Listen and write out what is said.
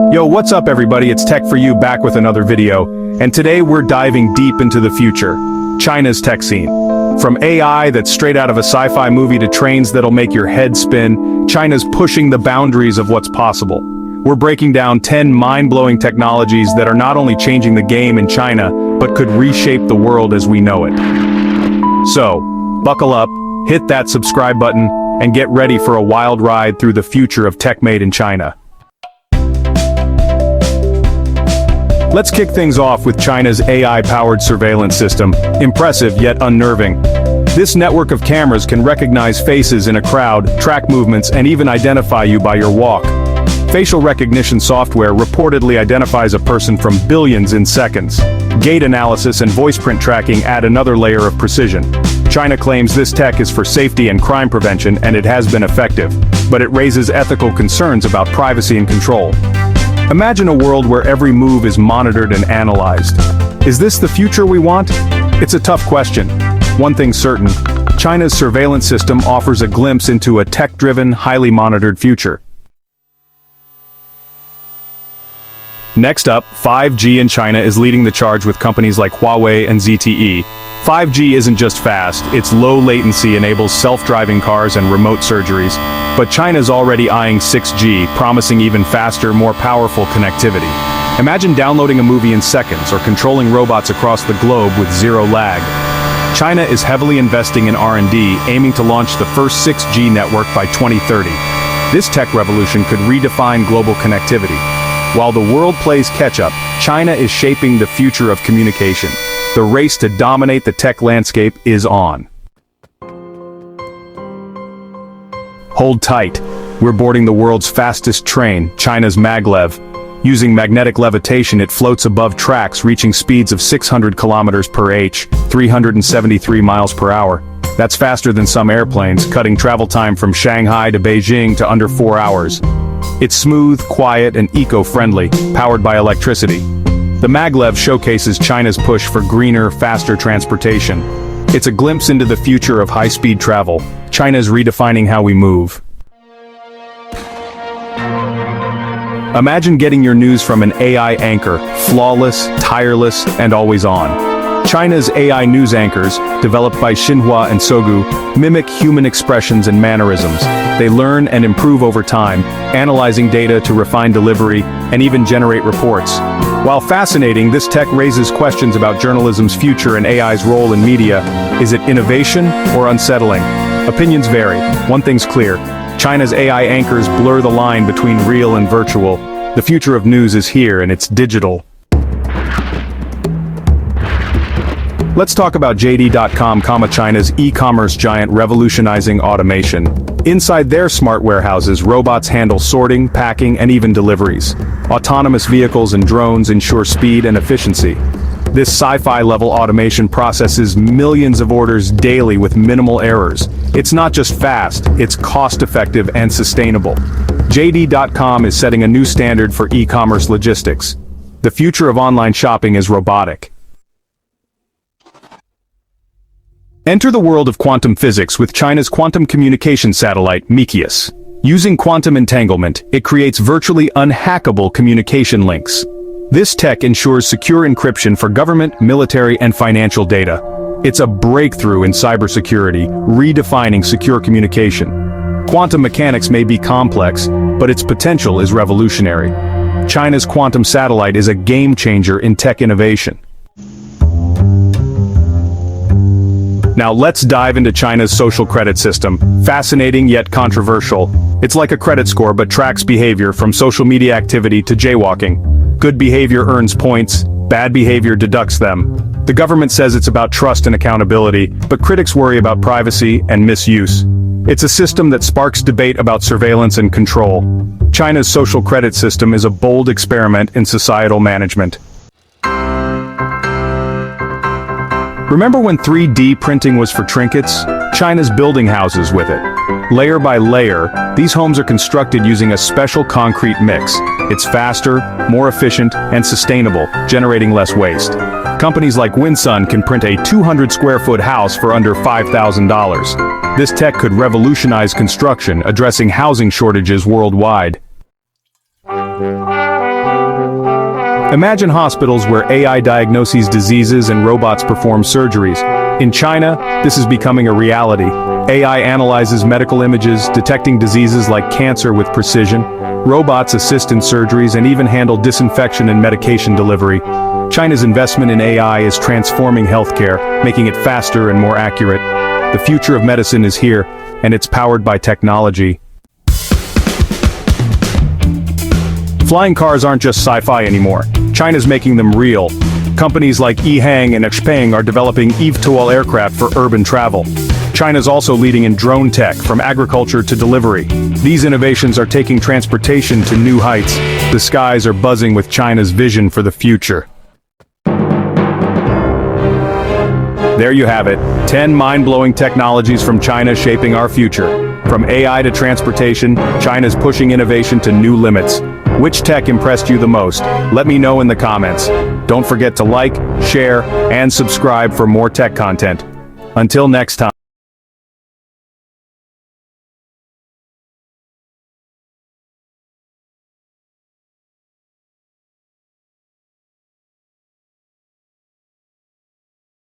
Yo, what's up everybody, it's Tech For You back with another video, and today we're diving deep into the future, China's tech scene. From AI that's straight out of a sci-fi movie to trains that'll make your head spin, China's pushing the boundaries of what's possible. We're breaking down 10 mind-blowing technologies that are not only changing the game in China, but could reshape the world as we know it. So, buckle up, hit that subscribe button, and get ready for a wild ride through the future of tech made in China. Let's kick things off with China's AI-powered surveillance system, impressive yet unnerving. This network of cameras can recognize faces in a crowd, track movements, and even identify you by your walk. Facial recognition software reportedly identifies a person from billions in seconds. Gait analysis and voice print tracking add another layer of precision. China claims this tech is for safety and crime prevention, and it has been effective, but it raises ethical concerns about privacy and control. Imagine a world where every move is monitored and analyzed. Is this the future we want? It's a tough question. One thing's certain, China's surveillance system offers a glimpse into a tech-driven, highly monitored future. Next up, 5G in China is leading the charge with companies like Huawei and ZTE. 5G isn't just fast, its low latency enables self-driving cars and remote surgeries. But China's already eyeing 6G, promising even faster, more powerful connectivity. Imagine downloading a movie in seconds or controlling robots across the globe with zero lag. China is heavily investing in R&D, aiming to launch the first 6G network by 2030. This tech revolution could redefine global connectivity. While the world plays catch-up, China is shaping the future of communication. The race to dominate the tech landscape is on. Hold tight. We're boarding the world's fastest train, China's Maglev. Using magnetic levitation, it floats above tracks, reaching speeds of 600 kilometers per h, 373 miles per hour. That's faster than some airplanes, cutting travel time from Shanghai to Beijing to under 4 hours. It's smooth, quiet, and eco-friendly, powered by electricity. The Maglev showcases China's push for greener, faster transportation. It's a glimpse into the future of high-speed travel. China's redefining how we move. Imagine getting your news from an AI anchor, flawless, tireless, and always on. China's AI news anchors, developed by Xinhua and Sogu, mimic human expressions and mannerisms. They learn and improve over time, analyzing data to refine delivery and even generate reports. While fascinating, this tech raises questions about journalism's future and AI's role in media. Is it innovation or unsettling? Opinions vary. One thing's clear. China's AI anchors blur the line between real and virtual. The future of news is here, and it's digital. Let's talk about JD.com, China's e-commerce giant revolutionizing automation. Inside their smart warehouses, robots handle sorting, packing, and even deliveries. Autonomous vehicles and drones ensure speed and efficiency. This sci-fi level automation processes millions of orders daily with minimal errors. It's not just fast, it's cost-effective and sustainable. JD.com is setting a new standard for e-commerce logistics. The future of online shopping is robotic. Enter the world of quantum physics with China's quantum communication satellite, Mikius. Using quantum entanglement, it creates virtually unhackable communication links. This tech ensures secure encryption for government, military, and financial data. It's a breakthrough in cybersecurity, redefining secure communication. Quantum mechanics may be complex, but its potential is revolutionary. China's quantum satellite is a game-changer in tech innovation. Now let's dive into China's social credit system. Fascinating yet controversial. It's like a credit score but tracks behavior from social media activity to jaywalking. Good behavior earns points, bad behavior deducts them. The government says it's about trust and accountability, but critics worry about privacy and misuse. It's a system that sparks debate about surveillance and control. China's social credit system is a bold experiment in societal management. Remember when 3D printing was for trinkets? China's building houses with it. Layer by layer, these homes are constructed using a special concrete mix. It's faster, more efficient, and sustainable, generating less waste. Companies like Winsun can print a 200-square-foot house for under $5,000. This tech could revolutionize construction, addressing housing shortages worldwide. Imagine hospitals where AI diagnoses diseases and robots perform surgeries. In China, this is becoming a reality. AI analyzes medical images, detecting diseases like cancer with precision. Robots assist in surgeries and even handle disinfection and medication delivery. China's investment in AI is transforming healthcare, making it faster and more accurate. The future of medicine is here, and it's powered by technology. Flying cars aren't just sci-fi anymore. China's making them real. Companies like Ehang and Xpeng are developing eVTOL aircraft for urban travel. China's also leading in drone tech, from agriculture to delivery. These innovations are taking transportation to new heights. The skies are buzzing with China's vision for the future. There you have it, 10 mind-blowing technologies from China shaping our future. From AI to transportation, China's pushing innovation to new limits. Which tech impressed you the most? Let me know in the comments. Don't forget to like, share, and subscribe for more tech content. Until next time.